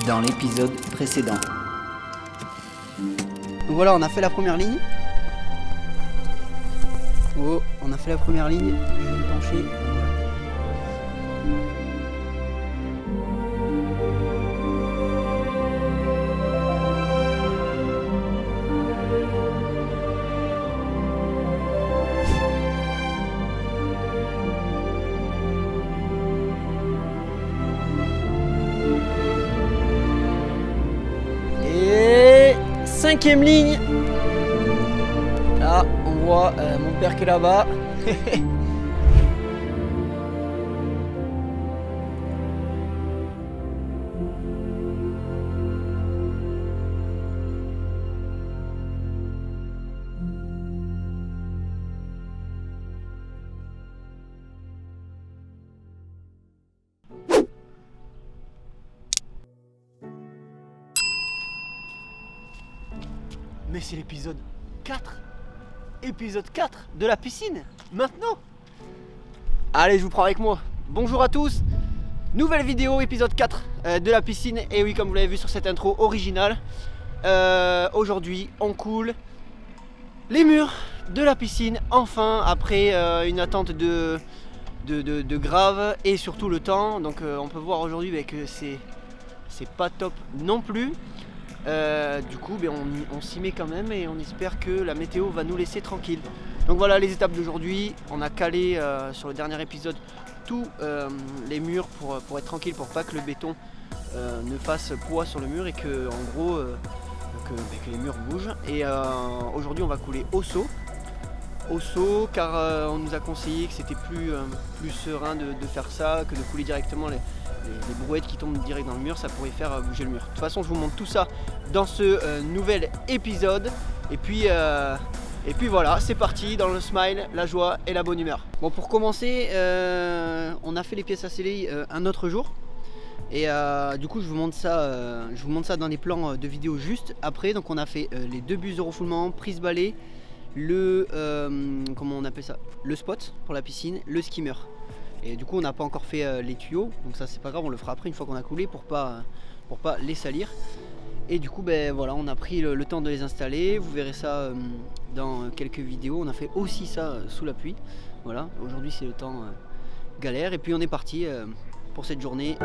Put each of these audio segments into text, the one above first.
dans l'épisode précédent. Donc voilà, on a fait la première ligne. Oh, on a fait la première ligne. Je vais me pencher. Et cinquième ligne. Là, on voit mon père qui est là-bas. Mais c'est l'épisode 4. Épisode 4 de la piscine, maintenant. Allez, je vous prends avec moi. Bonjour à tous. Nouvelle vidéo, épisode 4 de la piscine. Et oui, comme vous l'avez vu sur cette intro originale, aujourd'hui, on coule les murs de la piscine. Enfin, après une attente de grave et surtout le temps. Donc on peut voir aujourd'hui que c'est pas top non plus. Du coup on s'y met quand même et on espère que la météo va nous laisser tranquille. Donc voilà les étapes d'aujourd'hui. On a calé sur le dernier épisode tous les murs pour être tranquille, pour pas que le béton ne fasse poids sur le mur et que en gros que les murs bougent. Et aujourd'hui on va couler au seau car on nous a conseillé que c'était plus serein de faire ça que de couler directement les brouettes qui tombent direct dans le mur, ça pourrait faire bouger le mur. De toute façon je vous montre tout ça dans ce nouvel épisode et puis voilà, c'est parti dans le smile, la joie et la bonne humeur. Bon, pour commencer, on a fait les pièces à sceller un autre jour et du coup je vous montre ça dans les plans de vidéo juste après. Donc on a fait les deux bus de refoulement, prise balai, comment on appelle ça, le spot pour la piscine, le skimmer. Et du coup on n'a pas encore fait les tuyaux, donc ça c'est pas grave, on le fera après une fois qu'on a coulé pour pas les salir. Et du coup voilà, on a pris le temps de les installer, vous verrez ça dans quelques vidéos. On a fait aussi ça sous la pluie. Voilà, aujourd'hui c'est le temps galère et puis on est parti pour cette journée.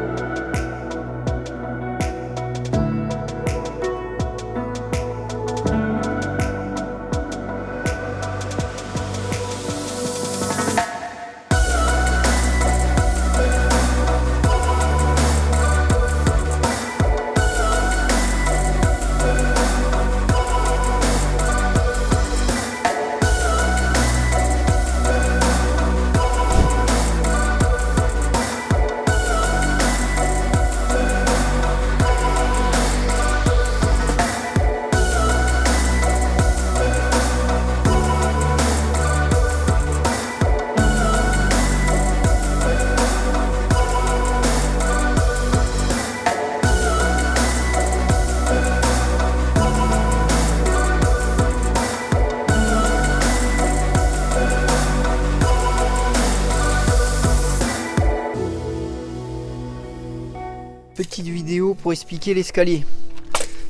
Petite vidéo pour expliquer l'escalier.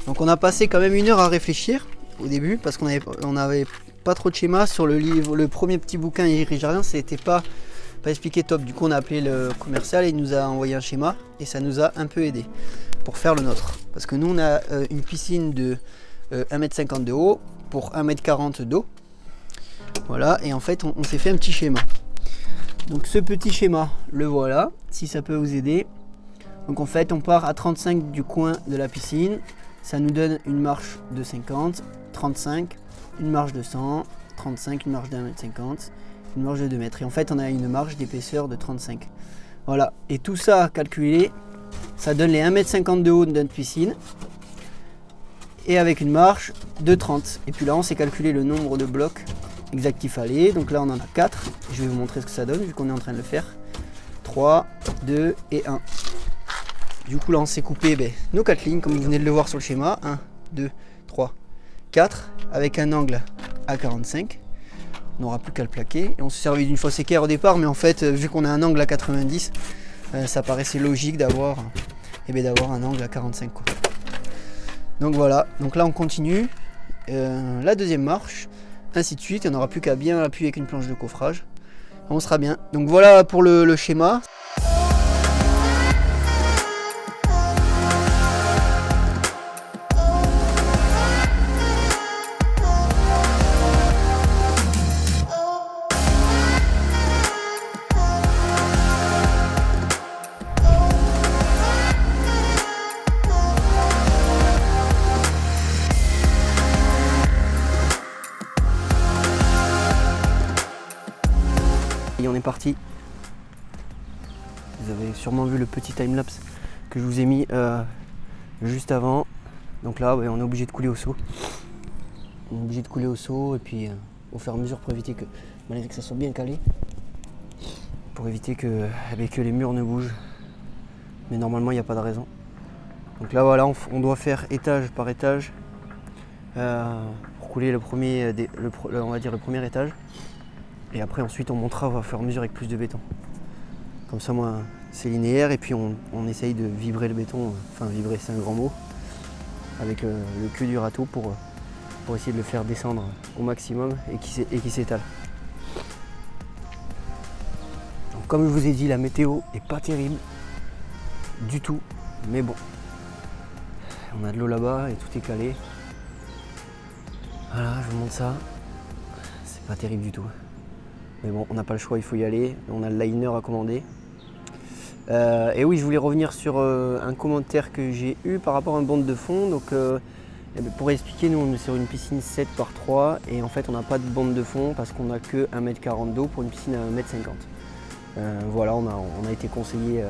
Donc on a passé quand même 1 heure à réfléchir au début parce qu'on avait pas trop de schéma sur le livre. Le premier petit bouquin Jardin, c'était pas expliqué top. Du coup on a appelé le commercial et il nous a envoyé un schéma et ça nous a un peu aidé pour faire le nôtre. Parce que nous on a une piscine de 1,50 m de haut pour 1,40 m d'eau. Voilà, et en fait on s'est fait un petit schéma. Donc ce petit schéma, le voilà, si ça peut vous aider. Donc en fait on part à 35 du coin de la piscine, ça nous donne une marche de 50, 35, une marche de 100, 35, une marche de 1,50 m, une marche de 2 mètres. Et en fait on a une marche d'épaisseur de 35. Voilà, et tout ça calculé, ça donne les 1,50 m de haut de notre piscine. Et avec une marche de 30. Et puis là on s'est calculé le nombre de blocs exact qu'il fallait. Donc là on en a 4, je vais vous montrer ce que ça donne vu qu'on est en train de le faire. 3, 2 et 1. Du coup là on s'est coupé nos 4 lignes comme vous venez de le voir sur le schéma. 1, 2, 3, 4 avec un angle à 45. On n'aura plus qu'à le plaquer. Et on s'est servi d'une fausse équerre au départ, mais en fait vu qu'on a un angle à 90, ça paraissait logique d'avoir. et bien d'avoir un angle à 45 quoi. Donc voilà, donc là on continue la deuxième marche, ainsi de suite, on n'aura plus qu'à bien appuyer avec une planche de coffrage, on sera bien. Donc voilà pour le schéma. Et on est parti. Vous avez sûrement vu le petit timelapse que je vous ai mis juste avant. Donc là, ouais, on est obligé de couler au seau. On est obligé de couler au seau et puis au fur et à mesure pour éviter que, malgré que ça soit bien calé, pour éviter que les murs ne bougent. Mais normalement, il n'y a pas de raison. Donc là, voilà, on doit faire étage par étage pour couler le premier étage. Et après ensuite on montera au fur et à mesure avec plus de béton. Comme ça moi c'est linéaire et puis on essaye de vibrer le béton, enfin vibrer c'est un grand mot, avec le cul du râteau pour essayer de le faire descendre au maximum et qui s'étale. Donc comme je vous ai dit, la météo est pas terrible du tout, mais bon. On a de l'eau là-bas et tout est calé. Voilà, je vous montre ça. C'est pas terrible du tout. Mais bon, on n'a pas le choix, il faut y aller. On a le liner à commander. Et oui, je voulais revenir sur un commentaire que j'ai eu par rapport à une bande de fond. Donc, pour expliquer, nous on est sur une piscine 7 par 3 et en fait on n'a pas de bande de fond parce qu'on n'a que 1,40 m d'eau pour une piscine à 1,50 m. Voilà, on a été conseillé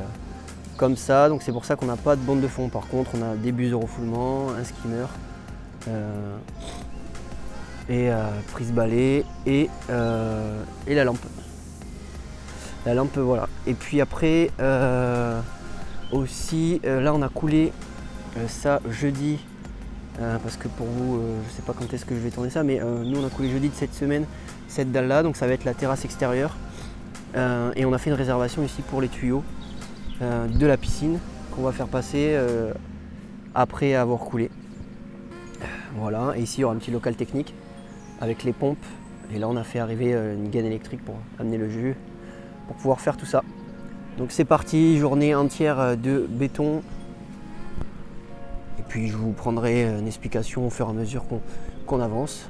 comme ça, donc c'est pour ça qu'on n'a pas de bande de fond. Par contre, on a des bus de refoulement, un skimmer. Prise balai et la lampe. La lampe, voilà. Et puis après, aussi, là on a coulé ça jeudi, parce que pour vous, je sais pas quand est-ce que je vais tourner ça, mais nous on a coulé jeudi de cette semaine cette dalle là, donc ça va être la terrasse extérieure. Et on a fait une réservation ici pour les tuyaux de la piscine qu'on va faire passer après avoir coulé. Voilà, et ici il y aura un petit local technique avec les pompes, et là on a fait arriver une gaine électrique pour amener le jus pour pouvoir faire tout ça. Donc c'est parti, journée entière de béton, et puis je vous prendrai une explication au fur et à mesure qu'on avance.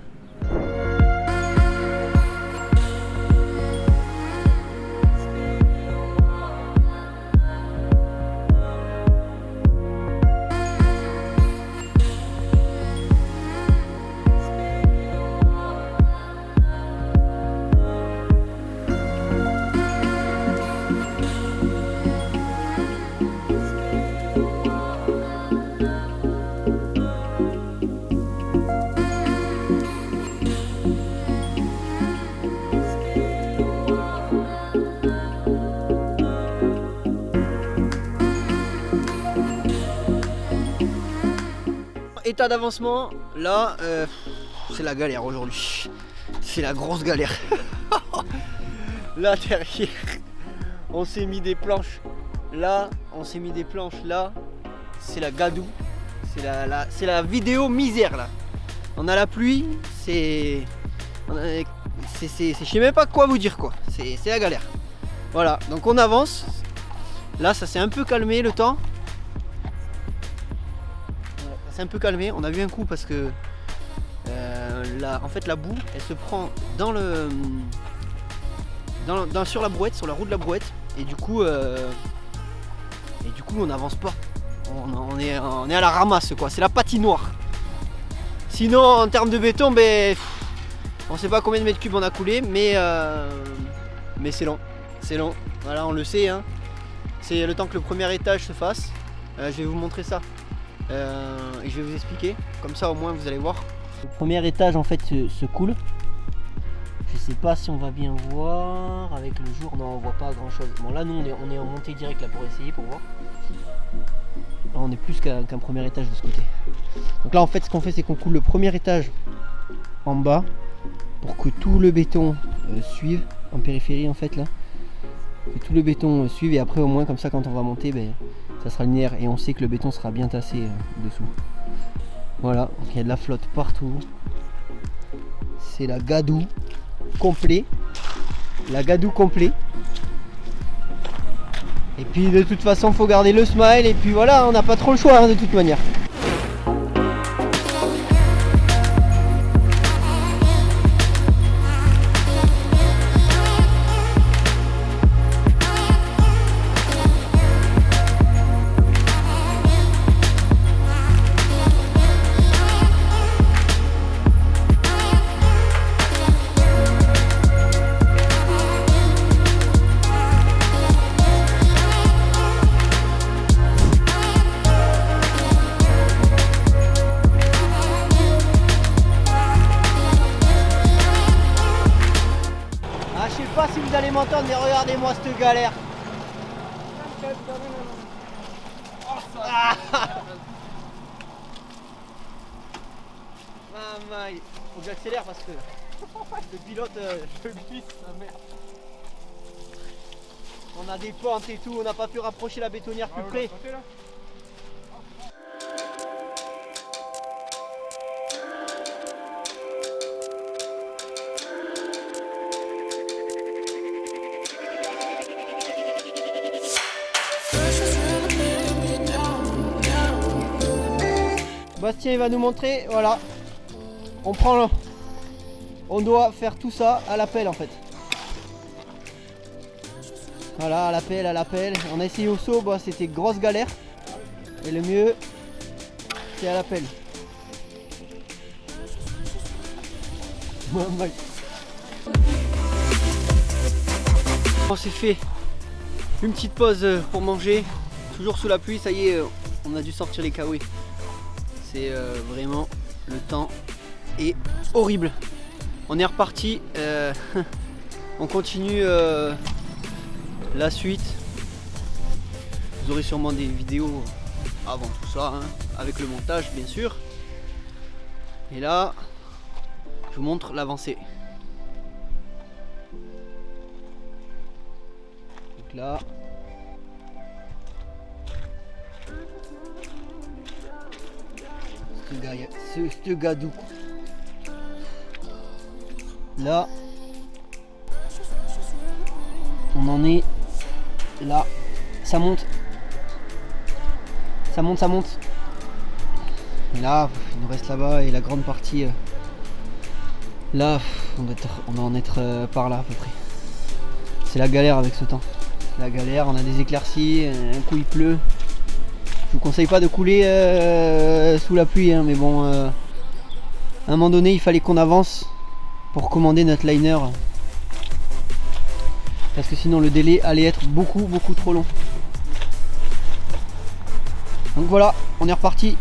État d'avancement, là, c'est la galère aujourd'hui. C'est la grosse galère. Là derrière, on s'est mis des planches. Là, on s'est mis des planches. Là, c'est la gadoue. C'est la vidéo misère là. On a la pluie, je sais même pas quoi vous dire quoi. C'est la galère. Voilà, donc on avance. Là, ça s'est un peu calmé le temps. C'est un peu calmé, on a vu un coup parce que en fait la boue elle se prend sur la brouette, sur la roue de la brouette, et du coup on n'avance pas, on est à la ramasse quoi, c'est la patinoire. Sinon en termes de béton, on sait pas combien de mètres cubes on a coulé, mais c'est long, voilà, on le sait hein. C'est le temps que le premier étage se fasse. Je vais vous montrer ça. Et je vais vous expliquer, comme ça au moins vous allez voir. Le premier étage en fait se coule. Je sais pas si on va bien voir avec le jour, non on voit pas grand chose. Bon là nous on est en montée directe là pour essayer, pour voir. Là on est plus qu'un premier étage de ce côté. Donc là en fait ce qu'on fait c'est qu'on coule le premier étage en bas pour que tout le béton suive en périphérie en fait là. Que tout le béton suive, et après au moins comme ça quand on va monter ça sera linéaire et on sait que le béton sera bien tassé dessous. Voilà, il y a de la flotte partout. C'est la gadoue complet. La gadoue complet. Et puis de toute façon faut garder le smile et puis voilà, on n'a pas trop le choix hein, de toute manière. Je sais pas si vous allez m'entendre, mais regardez-moi cette galère. Ah il faut que j'accélère parce que le pilote, je glisse, sa mère. On a des pentes et tout, on n'a pas pu rapprocher la bétonnière plus près. Bastien il va nous montrer, voilà, on doit faire tout ça à la pelle en fait. Voilà, à la pelle, on a essayé au seau, bah, c'était grosse galère. Et le mieux, c'est à la pelle. On s'est fait une petite pause pour manger, toujours sous la pluie, ça y est, on a dû sortir les kawaii. C'est vraiment, le temps est horrible. On est reparti, on continue la suite. Vous aurez sûrement des vidéos avant tout ça, hein, avec le montage bien sûr. Et là, je vous montre l'avancée. Donc là, ce gadou. Là, on en est là. Ça monte. Ça monte, ça monte. Et là, il nous reste là-bas et la grande partie. Là, on doit en être par là à peu près. C'est la galère avec ce temps. La galère, on a des éclaircies, un coup il pleut. Je vous conseille pas de couler sous la pluie, hein, mais bon, à un moment donné, il fallait qu'on avance pour commander notre liner. Parce que sinon le délai allait être beaucoup trop long. Donc voilà, on est reparti.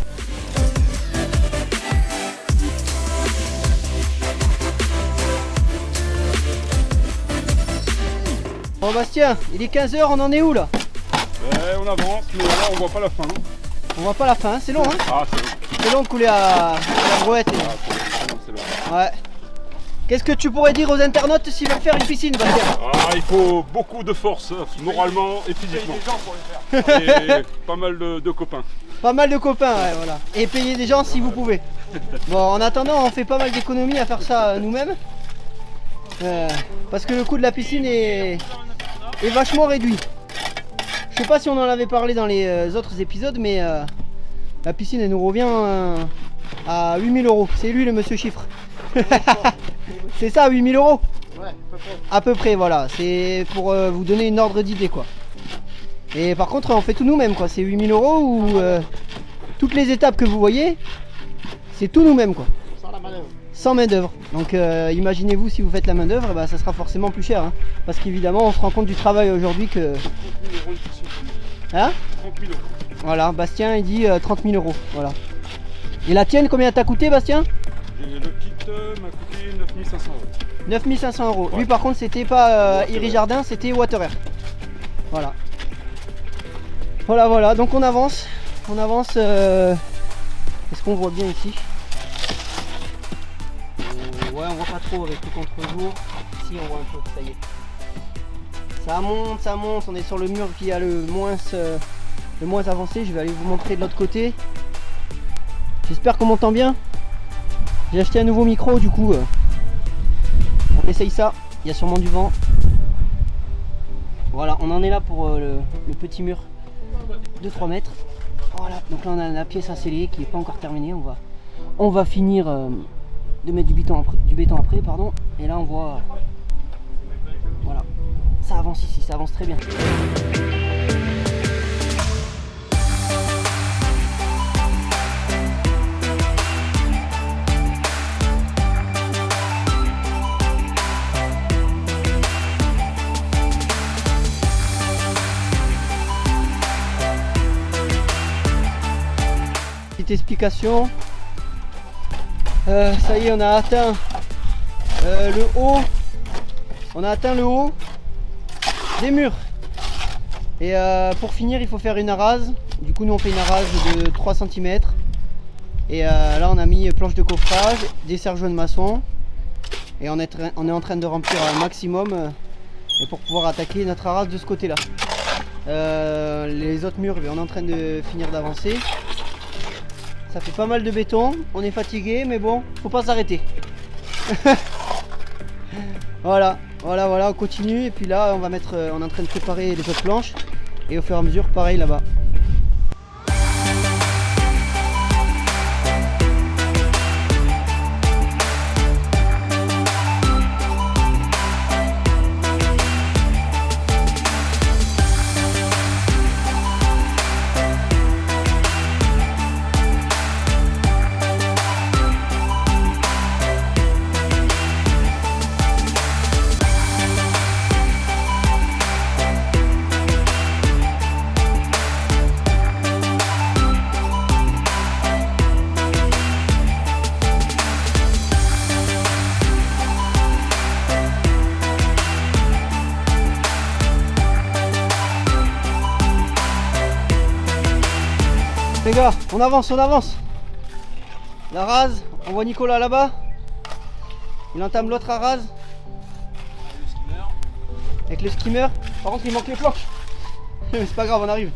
Bon Bastien, il est 15 h, on en est où là? On avance, mais là on voit pas la fin. Hein. On voit pas la fin, c'est long hein? Ah c'est long. C'est long de couler à la brouette. Ah, c'est long. Ouais. Qu'est-ce que tu pourrais dire aux internautes s'ils veulent faire une piscine, Bastien? Ah, il faut beaucoup de force, moralement et physiquement. Des gens pour le faire. Et pas mal de copains. Pas mal de copains, ouais, voilà. Et payer des gens si vous pouvez. Bon, en attendant, on fait pas mal d'économies à faire ça nous-mêmes. Parce que le coût de la piscine est vachement réduit. Je sais pas si on en avait parlé dans les autres épisodes, mais la piscine elle nous revient à 8 000 €. C'est lui le monsieur chiffre. C'est ça, 8 000 €? Ouais, à peu près, voilà. C'est pour vous donner une ordre d'idée quoi. Et par contre, on fait tout nous-mêmes quoi. C'est 8 000 € où toutes les étapes que vous voyez, c'est tout nous-mêmes quoi. Sans la main-d'œuvre. Sans main-d'œuvre. Donc imaginez-vous si vous faites la main-d'œuvre, bah, ça sera forcément plus cher. Hein, parce qu'évidemment, on se rend compte du travail aujourd'hui que. 30 000 €. Hein? 30 000 €. Voilà, Bastien il dit 30 000 €. Voilà. Et la tienne, combien t'as coûté, Bastien? Le kit m'a coûté 9 500 €. 9 500 €. Ouais. Lui, par contre, c'était pas Iri Jardin, c'était Water Air. Voilà. Voilà. Donc on avance. On avance. Est-ce qu'on voit bien ici? Ouais, on voit pas trop avec le contre-jour. Si, on voit un peu. Ça y est. Ça monte. On est sur le mur qui a le moins le moins avancé. Je vais aller vous montrer de l'autre côté. J'espère qu'on m'entend bien. J'ai acheté un nouveau micro, du coup on essaye ça. Il y a sûrement du vent. Voilà, on en est là pour le petit mur de 3 mètres. Voilà, donc là on a la pièce à sceller qui n'est pas encore terminée. On va finir de mettre du béton après, pardon. Et là on voit, voilà, ça avance ici, ça avance très bien. Explication. Ça y est, on a atteint le haut. On a atteint le haut des murs. Et pour finir, il faut faire une arase. Du coup, nous on fait une arase de 3 cm. Et là, on a mis planche de coffrage, des serre-joints de maçon. Et on est en train de remplir un maximum pour pouvoir attaquer notre arase de ce côté-là. Les autres murs, on est en train de finir d'avancer. Ça fait pas mal de béton, on est fatigué, mais bon, faut pas s'arrêter. Voilà, on continue. Et puis là, on est en train de préparer les autres planches. Et au fur et à mesure, pareil là-bas. Les gars, on avance. La rase, on voit Nicolas là-bas. Il entame l'autre rase. Avec le skimmer. Par contre, il manque les planches. Mais c'est pas grave, on arrive.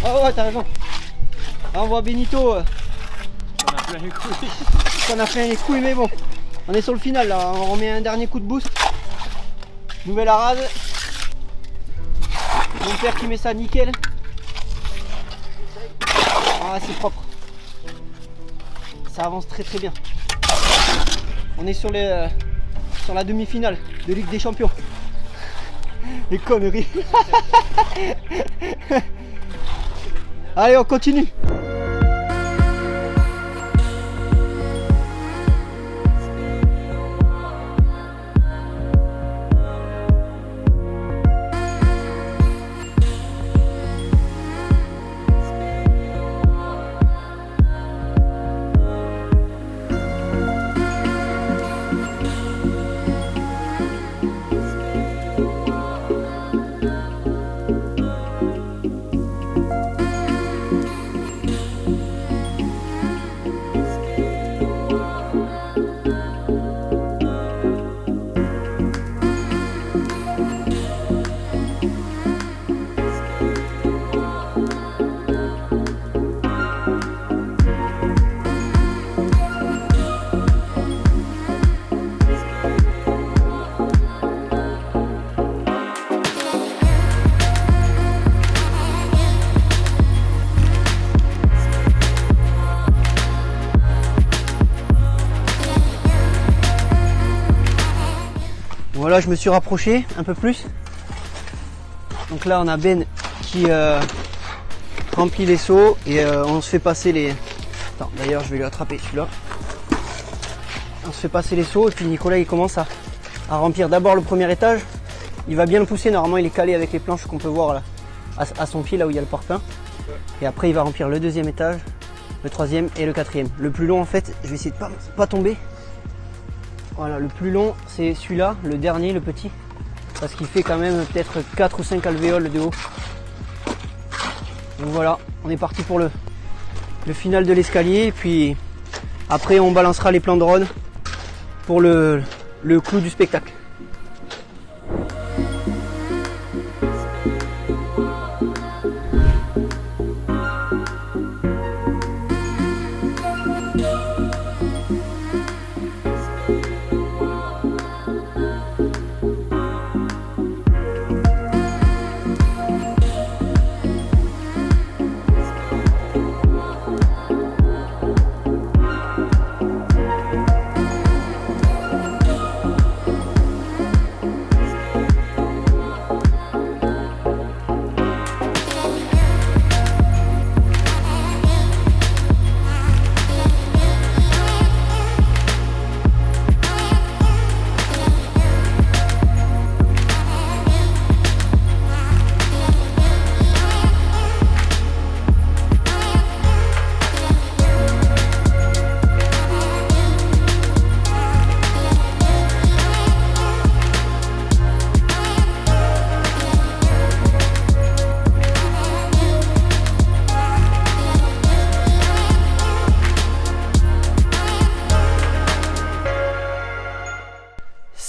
Ah ouais, t'as raison. Là, on voit Benito. On a plein les couilles. On a plein les couilles, mais bon. On est sur le final là. On remet un dernier coup de boost. Nouvelle arase. Mon père qui met ça nickel. Ah, c'est propre. Ça avance très bien. On est sur la demi-finale de Ligue des Champions. Les conneries. Allez, on continue. Voilà, je me suis rapproché un peu plus. Donc là, on a Ben qui remplit les seaux et on se fait passer les... Attends, d'ailleurs, je vais lui attraper celui-là. On se fait passer les seaux et puis Nicolas, il commence à remplir d'abord le premier étage. Il va bien le pousser, normalement, il est calé avec les planches qu'on peut voir là, à son pied, là où il y a le parpaing. Et après, il va remplir le deuxième étage, le troisième et le quatrième. Le plus long, en fait, je vais essayer de pas tomber. Voilà, le plus long c'est celui-là, le dernier, le petit, parce qu'il fait quand même peut-être 4 ou 5 alvéoles de haut. Donc voilà, on est parti pour le final de l'escalier, et puis après on balancera les plans de drone pour le clou du spectacle.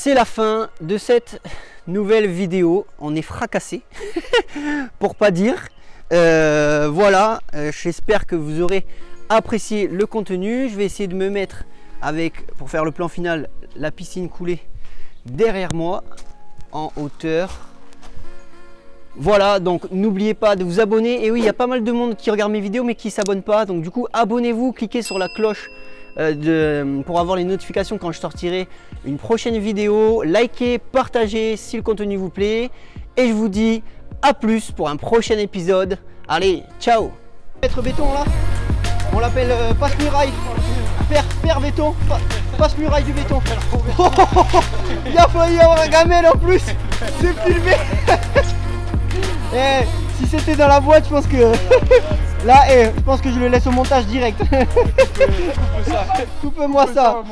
c'est la fin de cette nouvelle vidéo. On est fracassé, pour pas dire. Voilà, j'espère que vous aurez apprécié le contenu. Je vais essayer de me mettre avec, pour faire le plan final, la piscine coulée derrière moi, en hauteur. Voilà, donc n'oubliez pas de vous abonner. Et oui, il y a pas mal de monde qui regarde mes vidéos mais qui ne s'abonne pas. Donc du coup, abonnez-vous, cliquez sur la cloche pour avoir les notifications quand je sortirai une prochaine vidéo. Likez, partagez si le contenu vous plaît. Et je vous dis à plus pour un prochain épisode. Allez, ciao. Maître béton là, on l'appelle passe-muraille. Père béton, passe-muraille du béton. Il a failli y avoir un gamelle en plus. C'est filmé. Eh, si c'était dans la boîte, je pense que là, je pense que je le laisse au montage direct. Coupe-moi ça.